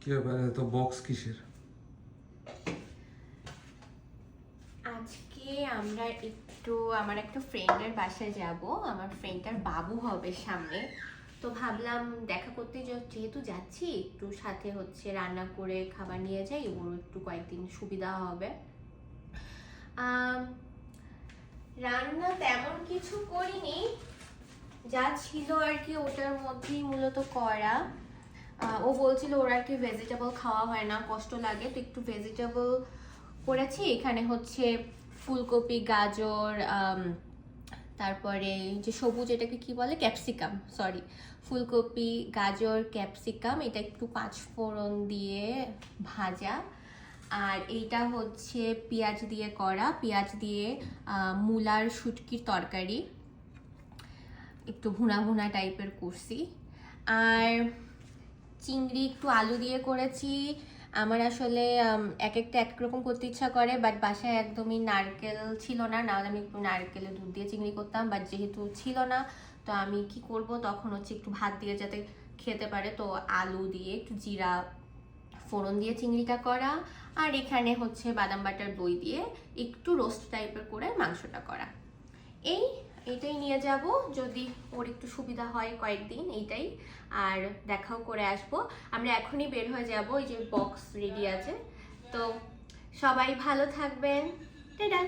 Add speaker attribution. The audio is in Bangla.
Speaker 1: কি ব্যাপার, তো বক্স কিসের?
Speaker 2: আজকে আমরা একটু আমার একটা ফ্রেন্ডের বাসায় যাব। আমার ফ্রেন্ডটার বাবু হবে সামনে, তো ভাবলাম দেখা করতে যেহেতু যাচ্ছি একটু সাথে হচ্ছে রান্না করে খাবার নিয়ে যাই, ওর একটু কয়েকদিন সুবিধা হবে। রান্না তেমন কিছু করিনি, যা ছিল আর কি ওটার মধ্যেই মূলত করা। ও বলছিল ওর আর কি ভেজিটেবল খাওয়া হয় না, কষ্ট লাগে, তো একটু ভেজিটেবল করেছি। এখানে হচ্ছে ফুলকপি, গাজর, তারপরে যে সবুজ এটাকে কি বলে, ক্যাপসিকাম, সরি, ফুলকপি, গাজর, ক্যাপসিকাম, এটা একটু পাঁচফোড়ন দিয়ে ভাজা। আর এইটা হচ্ছে পেঁয়াজ দিয়ে করা, পেঁয়াজ দিয়ে মূলার শুটকির তরকারি, একটু ভুনা ভুনা টাইপের করছি। আর চিংড়ি একটু আলু দিয়ে করেছি। আমার আসলে এক একটা এক রকম করতে ইচ্ছা করে, বাট বাসায় একদমই নারকেল ছিল না, নাহলে আমি একটু নারকেলের দুধ দিয়ে চিংড়ি করতাম, বাট যেহেতু ছিল না তো আমি কি করব, তখন হচ্ছে একটু ভাত দিয়ে যাতে খেতে পারে, তো আলু দিয়ে একটু জিরা ফোড়ন দিয়ে চিংড়িটা করা। আর এখানে হচ্ছে বাদাম বাটার দই দিয়ে একটু রোস্ট টাইপের করে মাংসটা করা। এটাই নিয়ে যাব যদি ওর একটু সুবিধা হয় কয়েকদিন, এইটাই। আর দেখাও করে আসবো। আমরা এখনই বের হয়ে যাব, এই যে বক্স রেডি আছে। তো সবাই ভালো থাকবেন, টাটা।